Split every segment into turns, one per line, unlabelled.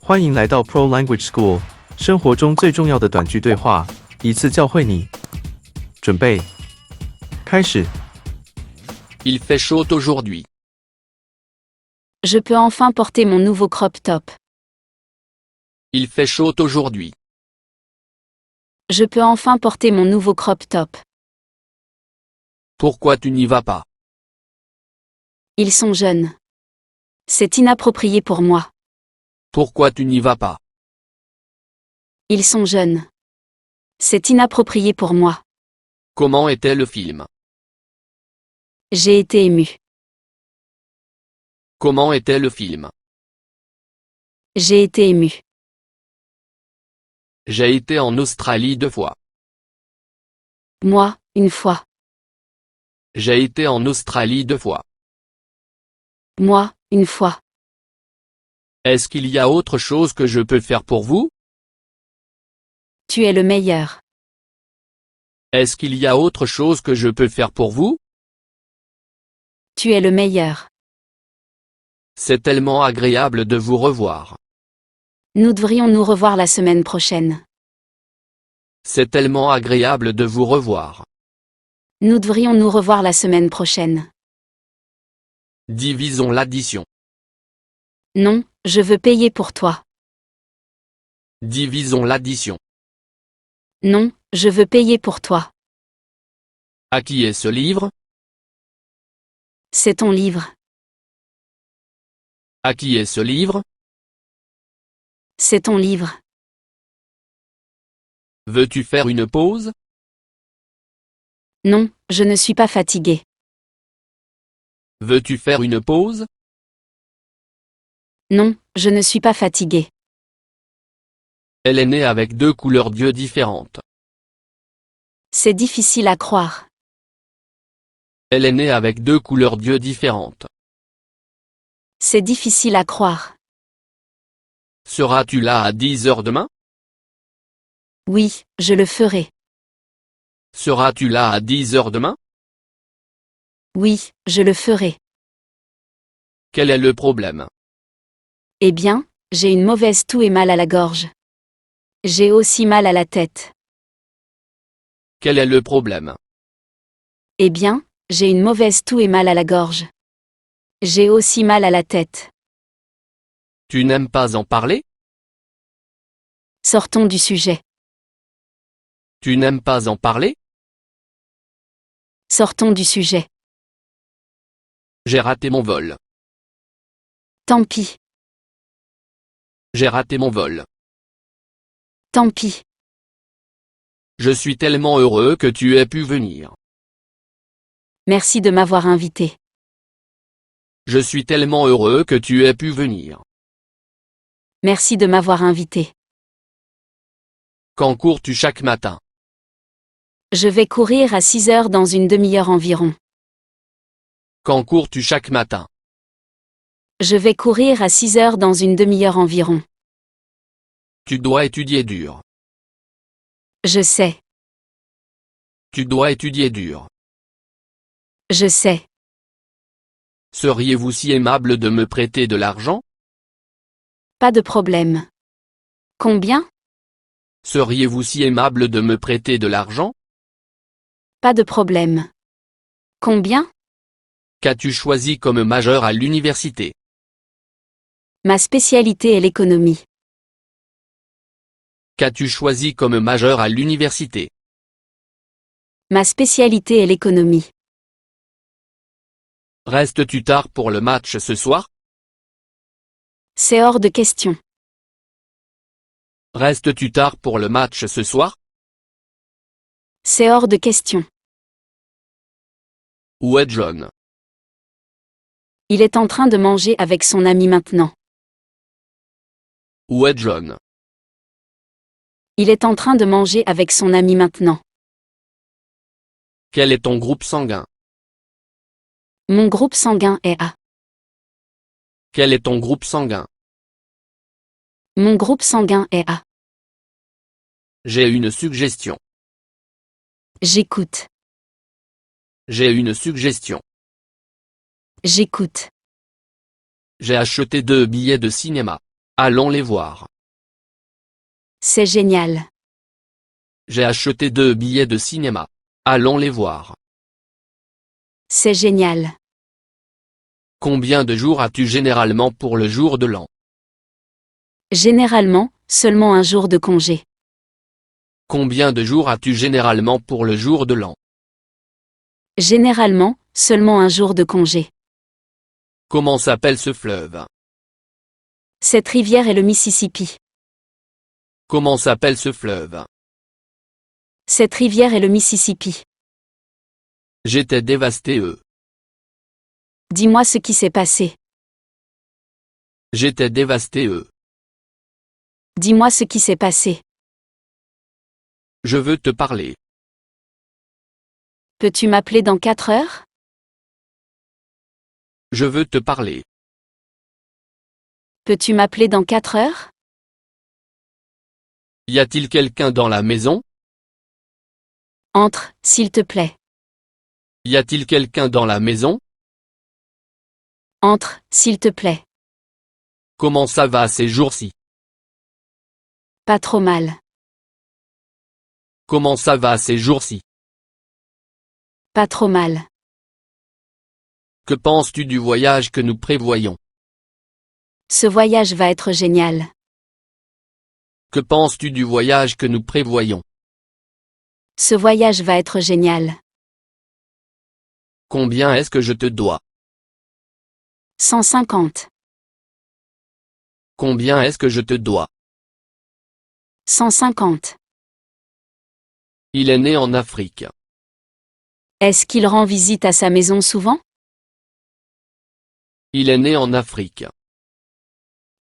欢迎来到 Pro Language School， 生活中最重要的短句对话，一次教会你。准备，开始。
Il fait chaud aujourd'hui.
Je peux enfin porter mon nouveau crop top.
Il fait chaud aujourd'hui.
Je peux enfin porter mon nouveau crop top.
Pourquoi tu n'y vas pas?
Ils sont jeunes. C'est inapproprié pour moi.
Pourquoi tu n'y vas pas?
Ils sont jeunes. C'est inapproprié pour moi.
Comment était le film?
J'ai été émue.
Comment était le film?
J'ai été émue.
J'ai été en Australie 2 fois.
Moi, une fois.
J'ai été en Australie 2 fois.
Moi, une fois.
Est-ce qu'il y a autre chose que je peux faire pour vous?
Tu es le meilleur.
Est-ce qu'il y a autre chose que je peux faire pour vous?
Tu es le meilleur.
C'est tellement agréable de vous revoir.
Nous devrions nous revoir la semaine prochaine.
C'est tellement agréable de vous revoir.
Nous devrions nous revoir la semaine prochaine.
Divisons l'addition.
Non, je veux payer pour toi.
Divisons l'addition.
Non, je veux payer pour toi.
À qui est ce livre?
C'est ton livre.
À qui est ce livre?
C'est ton livre.
Veux-tu faire une pause?
Non, je ne suis pas fatigué.
Veux-tu faire une pause?
Non, je ne suis pas fatigué.
Elle est née avec 2 couleurs d'yeux différentes.
C'est difficile à croire.
Elle est née avec 2 couleurs d'yeux différentes.
C'est difficile à croire.
Seras-tu là à 10 heures demain?
Oui, je le ferai.
Seras-tu là à 10 heures demain?
Oui, je le ferai.
Quel est le problème?
Eh bien, j'ai une mauvaise toux et mal à la gorge. J'ai aussi mal à la tête.
Quel est le problème?
Eh bien, j'ai une mauvaise toux et mal à la gorge. J'ai aussi mal à la tête.
Tu n'aimes pas en parler?
Sortons du sujet.
Tu n'aimes pas en parler?
Sortons du sujet.
J'ai raté mon vol.
Tant pis.
J'ai raté mon vol.
Tant pis.
Je suis tellement heureux que tu aies pu venir.
Merci de m'avoir invité.
Je suis tellement heureux que tu aies pu venir.
Merci de m'avoir invité.
Quand cours-tu chaque matin?
Je vais courir à 6 heures dans une demi-heure environ.
Quand cours-tu chaque matin?
Je vais courir à 6 heures dans une demi-heure environ.
Tu dois étudier dur.
Je sais.
Tu dois étudier dur.
Je sais.
Seriez-vous si aimable de me prêter de l'argent?
Pas de problème. Combien?
Seriez-vous si aimable de me prêter de l'argent?
Pas de problème. Combien?
Qu'as-tu choisi comme majeur à l'université?
Ma spécialité est l'économie.
Qu'as-tu choisi comme majeur à l'université?
Ma spécialité est l'économie.
Restes-tu tard pour le match ce soir?
C'est hors de question.
Restes-tu tard pour le match ce soir?
C'est hors de question.
Où est John?
Il est en train de manger avec son ami maintenant.
Où est John?
Il est en train de manger avec son ami maintenant.
Quel est ton groupe sanguin?
Mon groupe sanguin est A.
Quel est ton groupe sanguin?
Mon groupe sanguin est A.
J'ai une suggestion.
J'écoute.
J'ai une suggestion.
J'écoute.
J'ai acheté 2 billets de cinéma. Allons les voir.
C'est génial.
J'ai acheté 2 billets de cinéma. Allons les voir.
C'est génial.
Combien de jours as-tu généralement pour le jour de l'an?
Généralement, seulement un jour de congé.
Combien de jours as-tu généralement pour le jour de l'an?
Généralement, seulement un jour de congé.
Comment s'appelle ce fleuve?
Cette rivière est le Mississippi.
Comment s'appelle ce fleuve?
Cette rivière est le Mississippi.
J'étais dévasté.
Dis-moi ce qui s'est passé.
J'étais dévasté.
Dis-moi ce qui s'est passé.
Je veux te parler.
Peux-tu m'appeler dans 4 heures?
Je veux te parler.
Peux-tu m'appeler dans 4 heures?
Y a-t-il quelqu'un dans la maison?
Entre, s'il te plaît.
Y a-t-il quelqu'un dans la maison?
Entre, s'il te plaît.
Comment ça va ces jours-ci?
Pas trop mal.
Comment ça va ces jours-ci?
Pas trop mal.
Que penses-tu du voyage que nous prévoyons?
Ce voyage va être génial.
Que penses-tu du voyage que nous prévoyons?
Ce voyage va être génial.
Combien est-ce que je te dois?
150.
Combien est-ce que je te dois?
150.
Il est né en Afrique.
Est-ce qu'il rend visite à sa maison souvent?
Il est né en Afrique.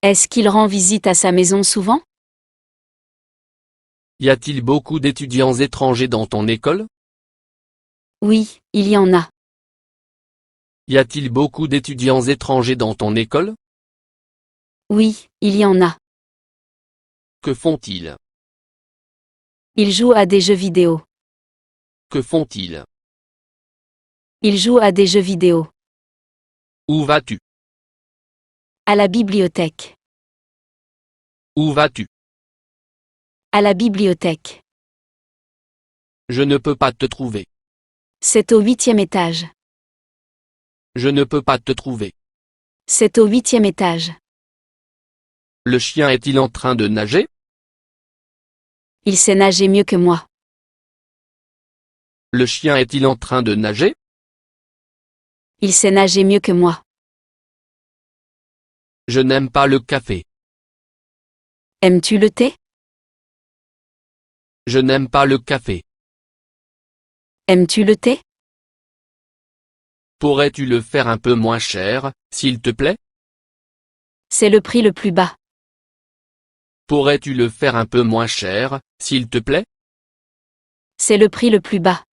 Est-ce qu'il rend visite à sa maison souvent?
Y a-t-il beaucoup d'étudiants étrangers dans ton école?
Oui, il y en a.
Y a-t-il beaucoup d'étudiants étrangers dans ton école?
Oui, il y en a.
Que font-ils?
Ils jouent à des jeux vidéo.
Que font-ils?
Ils jouent à des jeux vidéo.
Où vas-tu?
À la bibliothèque.
Où vas-tu?
À la bibliothèque.
Je ne peux pas te trouver.
C'est au 8e étage.
Je ne peux pas te trouver.
C'est au 8e étage.
Le chien est-il en train de nager?
Il sait nager mieux que moi.
Le chien est-il en train de nager?
Il sait nager mieux que moi.
Je n'aime pas le café.
Aimes-tu le thé?
Je n'aime pas le café.
Aimes-tu le thé?
Pourrais-tu le faire un peu moins cher, s'il te plaît?
C'est le prix le plus bas.
Pourrais-tu le faire un peu moins cher, s'il te plaît?
C'est le prix le plus bas.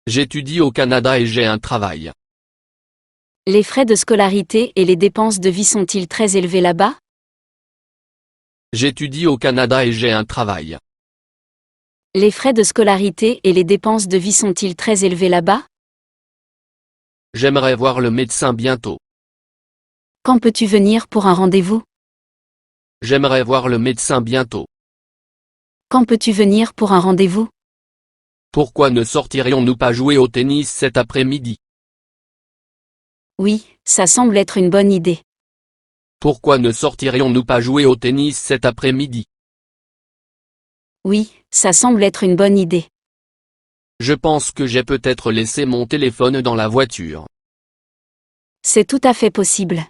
J'étudie au Canada et j'ai un travail.
Les frais de scolarité et les dépenses de vie sont-ils très élevés là-bas?
J'étudie au Canada et j'ai un travail.
Les frais de scolarité et les dépenses de vie sont-ils très élevés là-bas?
J'aimerais voir le médecin bientôt.
Quand peux-tu venir pour un rendez-vous?
J'aimerais voir le médecin bientôt.
Quand peux-tu venir pour un rendez-vous?
Pourquoi ne sortirions-nous pas jouer au tennis cet après-midi?
Oui, ça semble être une bonne idée.
Pourquoi ne sortirions-nous pas jouer au tennis cet après-midi?
Oui, ça semble être une bonne idée.
Je pense que j'ai peut-être laissé mon téléphone dans la voiture.
C'est tout à fait possible.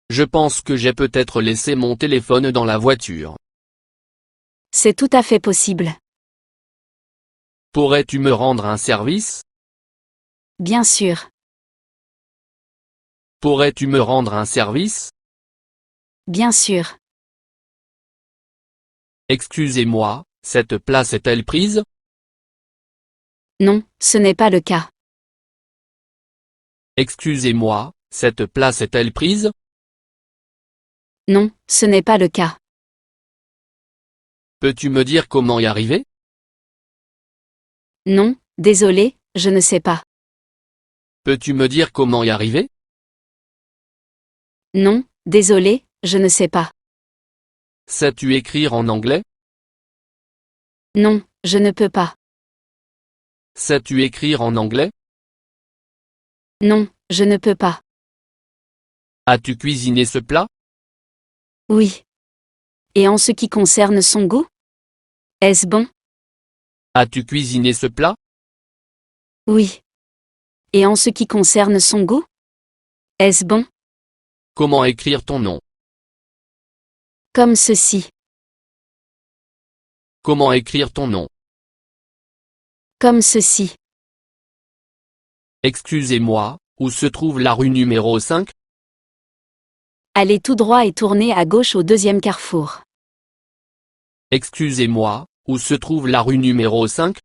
Je pense que j'ai peut-être laissé mon téléphone dans la voiture.
C'est tout à fait possible.
Pourrais-tu me rendre un service?
Bien sûr.
Pourrais-tu me rendre un service?
Bien sûr.
Excusez-moi, cette place est-elle prise?
Non, ce n'est pas le cas.
Excusez-moi, cette place est-elle prise?
Non, ce n'est pas le cas.
Peux-tu me dire comment y arriver?
Non, désolé, je ne sais pas.
Peux-tu me dire comment y arriver?
Non, Désolé, je ne sais pas.
Sais-tu écrire en anglais?
Non, je ne peux pas.
Sais-tu écrire en anglais?
Non, je ne peux pas.
As-tu cuisiné ce plat?
Oui. Et en ce qui concerne son goût? Est-ce bon?
As-tu cuisiné ce plat?
Oui. Et en ce qui concerne son goût? Est-ce bon?
Comment écrire ton nom?
Comme ceci.
Comment écrire ton nom?
Comme ceci.
Excusez-moi, où se trouve la rue numéro 5?
Allez tout droit et tournez à gauche au deuxième carrefour.
Excusez-moi, où se trouve la rue numéro 5?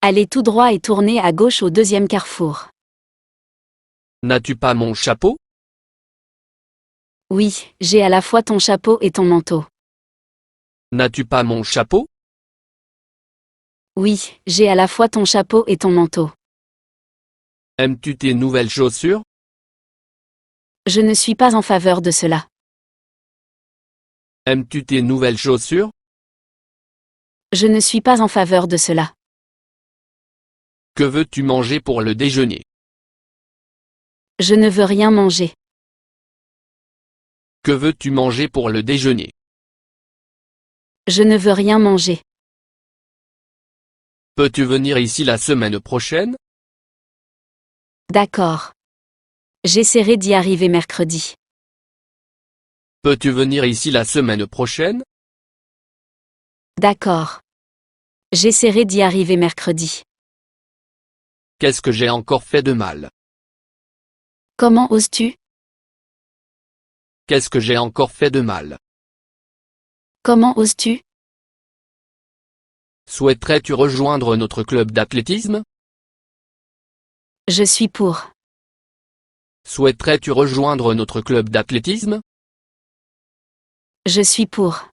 Allez tout droit et tournez à gauche au deuxième carrefour.
N'as-tu pas mon chapeau?
Oui, j'ai à la fois ton chapeau et ton manteau.
N'as-tu pas mon chapeau?
Oui, j'ai à la fois ton chapeau et ton manteau.
Aimes-tu tes nouvelles chaussures?
Je ne suis pas en faveur de cela.
Aimes-tu tes nouvelles chaussures?
Je ne suis pas en faveur de cela.
Que veux-tu manger pour le déjeuner?
Je ne veux rien manger.
Que veux-tu manger pour le déjeuner?
Je ne veux rien manger.
Peux-tu venir ici la semaine prochaine?
D'accord. J'essaierai d'y arriver mercredi.
Peux-tu venir ici la semaine prochaine?
D'accord. J'essaierai d'y arriver mercredi.
Qu'est-ce que j'ai encore fait de mal?
Comment oses-tu?
Qu'est-ce que j'ai encore fait de mal?
Comment oses-tu?
Souhaiterais-tu rejoindre notre club d'athlétisme?
Je suis pour.
Souhaiterais-tu rejoindre notre club d'athlétisme?
Je suis pour.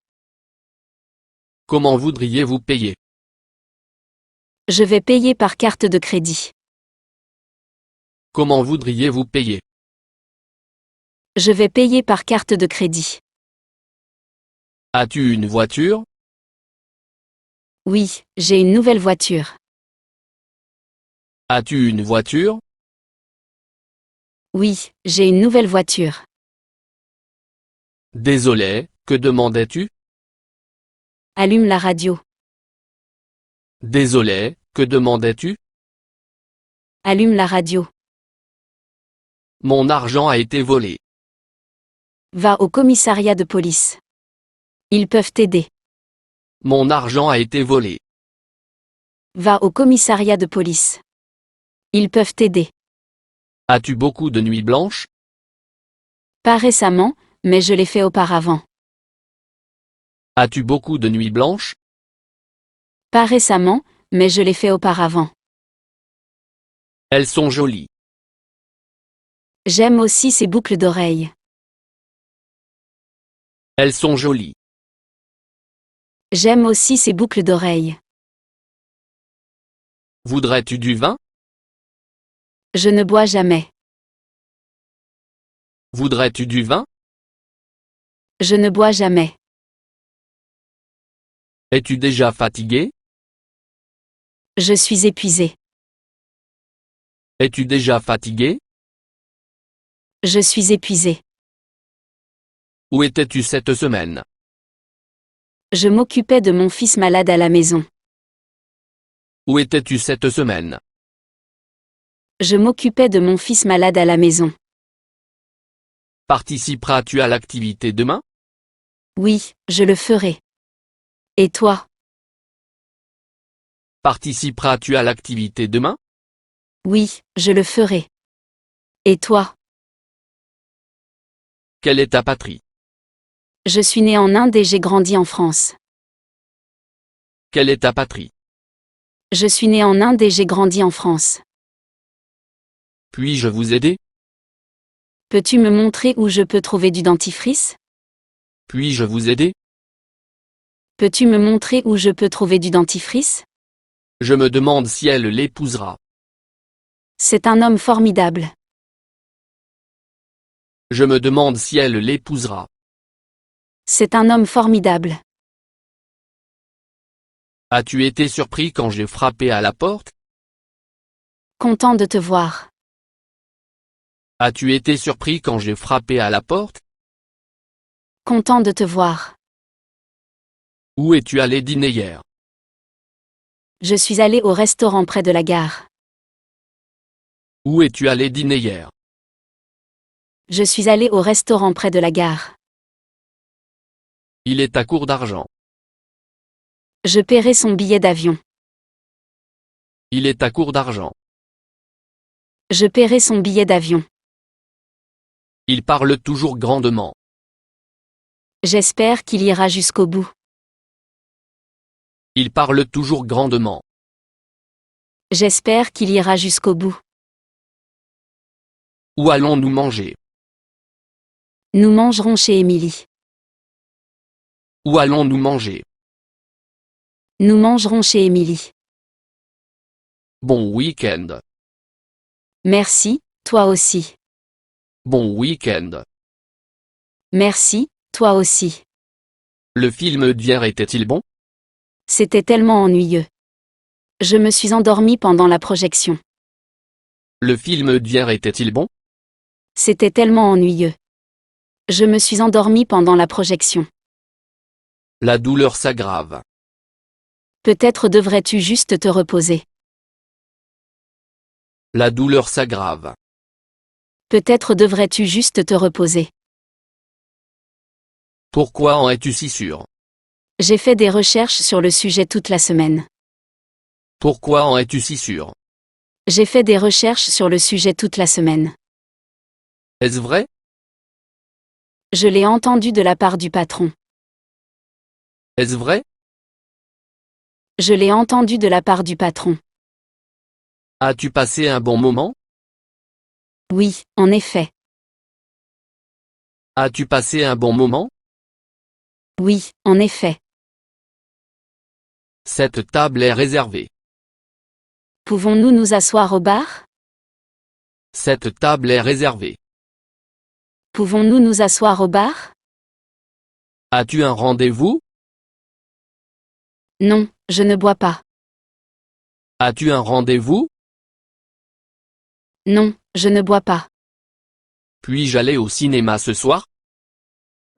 Comment voudriez-vous payer?
Je vais payer par carte de crédit.
Comment voudriez-vous payer?
Je vais payer par carte de crédit.
As-tu une voiture?
Oui, j'ai une nouvelle voiture.
As-tu une voiture?
Oui, j'ai une nouvelle voiture.
Désolé, que demandais-tu?
Allume la radio.
Désolé, que demandais-tu?
Allume la radio.
Mon argent a été volé.
Va au commissariat de police. Ils peuvent t'aider.
Mon argent a été volé.
Va au commissariat de police. Ils peuvent t'aider.
As-tu beaucoup de nuits blanches?
Pas récemment, mais je l'ai fait auparavant.
As-tu beaucoup de nuits blanches?
Pas récemment, mais je l'ai fait auparavant.
Elles sont jolies.
J'aime aussi ces boucles d'oreilles.
Elles sont jolies.
J'aime aussi ces boucles d'oreilles.
Voudrais-tu du vin?
Je ne bois jamais.
Voudrais-tu du vin?
Je ne bois jamais.
Es-tu déjà fatigué?
Je suis épuisé.
Es-tu déjà fatigué?
Je suis épuisé.
Où étais-tu cette semaine?
Je m'occupais de mon fils malade à la maison.
Où étais-tu cette semaine?
Je m'occupais de mon fils malade à la maison.
Participeras-tu à l'activité demain?
Oui, je le ferai. Et toi?
Participeras-tu à l'activité demain?
Oui, je le ferai. Et toi?
Quelle est ta patrie?
Je suis né en Inde et j'ai grandi en France.
Quelle est ta patrie?
Je suis né en Inde et j'ai grandi en France.
Puis-je vous aider?
Peux-tu me montrer où je peux trouver du dentifrice?
Puis-je vous aider?
Peux-tu me montrer où je peux trouver du dentifrice?
Je me demande si elle l'épousera.
C'est un homme formidable.
Je me demande si elle l'épousera.
C'est un homme formidable.
As-tu été surpris quand j'ai frappé à la porte?
Content de te voir.
As-tu été surpris quand j'ai frappé à la porte?
Content de te voir.
Où es-tu allé dîner hier?
Je suis allé au restaurant près de la gare.
Où es-tu allé dîner hier?
Je suis allé au restaurant près de la gare.
Il est à court d'argent.
Je paierai son billet d'avion.
Il est à court d'argent.
Je paierai son billet d'avion.
Il parle toujours grandement.
J'espère qu'il ira jusqu'au bout.
Il parle toujours grandement.
J'espère qu'il ira jusqu'au bout.
Où allons-nous manger?
Nous mangerons chez Émilie.
Où allons-nous manger?
Nous mangerons chez Émilie.
Bon week-end.
Merci, toi aussi.
Bon week-end.
Merci, toi aussi.
Le film d'hier était-il bon?
C'était tellement ennuyeux. Je me suis endormie pendant la projection.
Le film d'hier était-il bon?
C'était tellement ennuyeux. Je me suis endormie pendant la projection.
La douleur s'aggrave.
Peut-être devrais-tu juste te reposer.
La douleur s'aggrave.
Peut-être devrais-tu juste te reposer.
Pourquoi en es-tu si sûr?
J'ai fait des recherches sur le sujet toute la semaine.
Pourquoi en es-tu si sûr?
J'ai fait des recherches sur le sujet toute la semaine.
Est-ce vrai?
Je l'ai entendu de la part du patron.
Est-ce vrai?
Je l'ai entendu de la part du patron.
As-tu passé un bon moment?
Oui, en effet.
As-tu passé un bon moment?
Oui, en effet.
Cette table est réservée.
Pouvons-nous nous asseoir au bar?
Cette table est réservée.
Pouvons-nous nous asseoir au bar?
As-tu un rendez-vous?
Non, je ne bois pas.
As-tu un rendez-vous?
Non, je ne bois pas.
Puis-je aller au cinéma ce soir?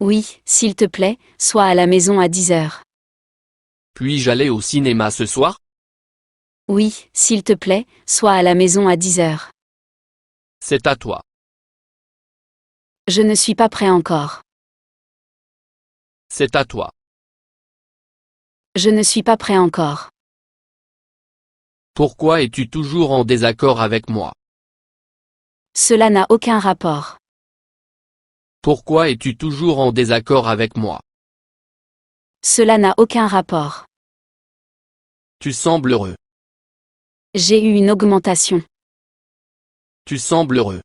Oui, s'il te plaît, sois à la maison à 10 heures.
Puis-je aller au cinéma ce soir?
Oui, s'il te plaît, sois à la maison à 10 heures.
C'est à toi.
Je ne suis pas prêt encore.
C'est à toi.
Je ne suis pas prêt encore.
Pourquoi es-tu toujours en désaccord avec moi?
Cela n'a aucun rapport.
Pourquoi es-tu toujours en désaccord avec moi?
Cela n'a aucun rapport.
Tu sembles heureux.
J'ai eu une augmentation.
Tu sembles heureux.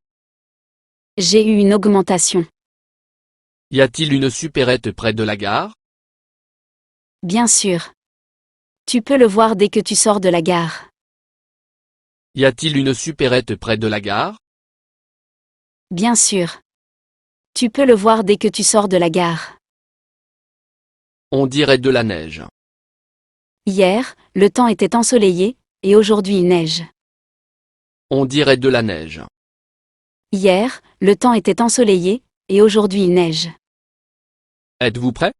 J'ai eu une augmentation.
Y a-t-il une supérette près de la gare?
Bien sûr. Tu peux le voir dès que tu sors de la gare.
Y a-t-il une supérette près de la gare?
Bien sûr. Tu peux le voir dès que tu sors de la gare.
On dirait de la neige.
Hier, le temps était ensoleillé, et aujourd'hui il neige.
On dirait de la neige.
Hier, le temps était ensoleillé, et aujourd'hui il neige.
Êtes-vous prêt?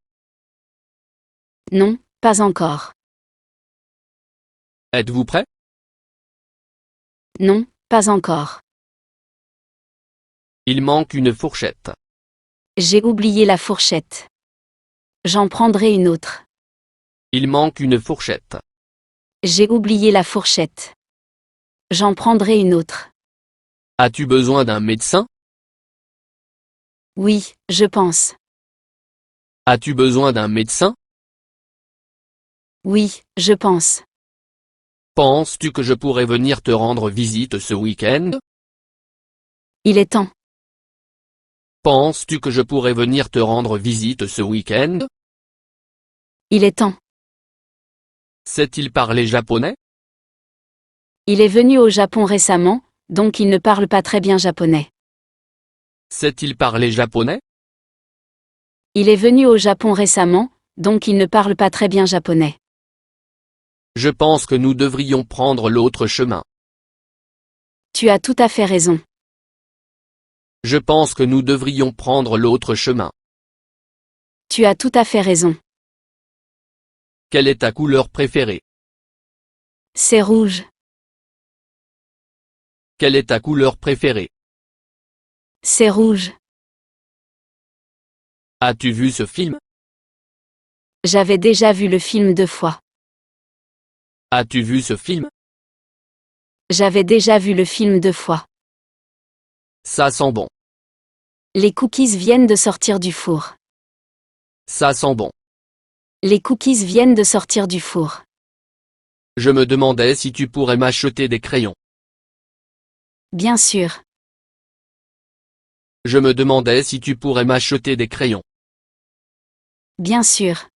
Non, pas encore.
Êtes-vous prêt?
Non, pas encore.
Il manque une fourchette.
J'ai oublié la fourchette. J'en prendrai une autre.
Il manque une fourchette.
J'ai oublié la fourchette. J'en prendrai une autre.
As-tu besoin d'un médecin?
Oui, je pense.
As-tu besoin d'un médecin?
Oui, je pense.
Penses-tu que je pourrais venir te rendre visite ce week-end?
Il est temps.
Penses-tu que je pourrais venir te rendre visite ce week-end?
Il est temps.
Sait-il parler japonais?
Il est venu au Japon récemment, donc il ne parle pas très bien japonais.
Sait-il parler japonais?
Il est venu au Japon récemment, donc il ne parle pas très bien japonais.
Je pense que nous devrions prendre l'autre chemin.
Tu as tout à fait raison.
Je pense que nous devrions prendre l'autre chemin.
Tu as tout à fait raison.
Quelle est ta couleur préférée?
C'est rouge.
Quelle est ta couleur préférée?
C'est rouge.
As-tu vu ce film?
J'avais déjà vu le film 2 fois.
As-tu vu ce film?
J'avais déjà vu le film 2 fois.
Ça sent bon.
Les cookies viennent de sortir du four.
Ça sent bon.
Les cookies viennent de sortir du four.
Je me demandais si tu pourrais m'acheter des crayons.
Bien sûr.
Je me demandais si tu pourrais m'acheter des crayons.
Bien sûr.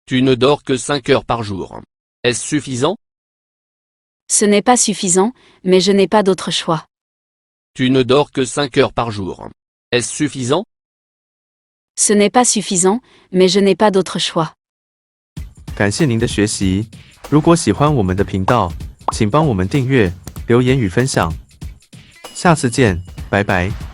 Tu ne dors que 5 heures par jour. Est-ce suffisant?
Ce n'est pas suffisant, mais je n'ai pas d'autre choix.
Tu ne dors que 5 heures par jour. Est-ce suffisant?
Ce n'est pas suffisant, mais je n'ai pas d'autre choix.
感谢您的学习。如果喜欢我们的频道，请帮我们订阅、留言与分享。下次见，拜拜。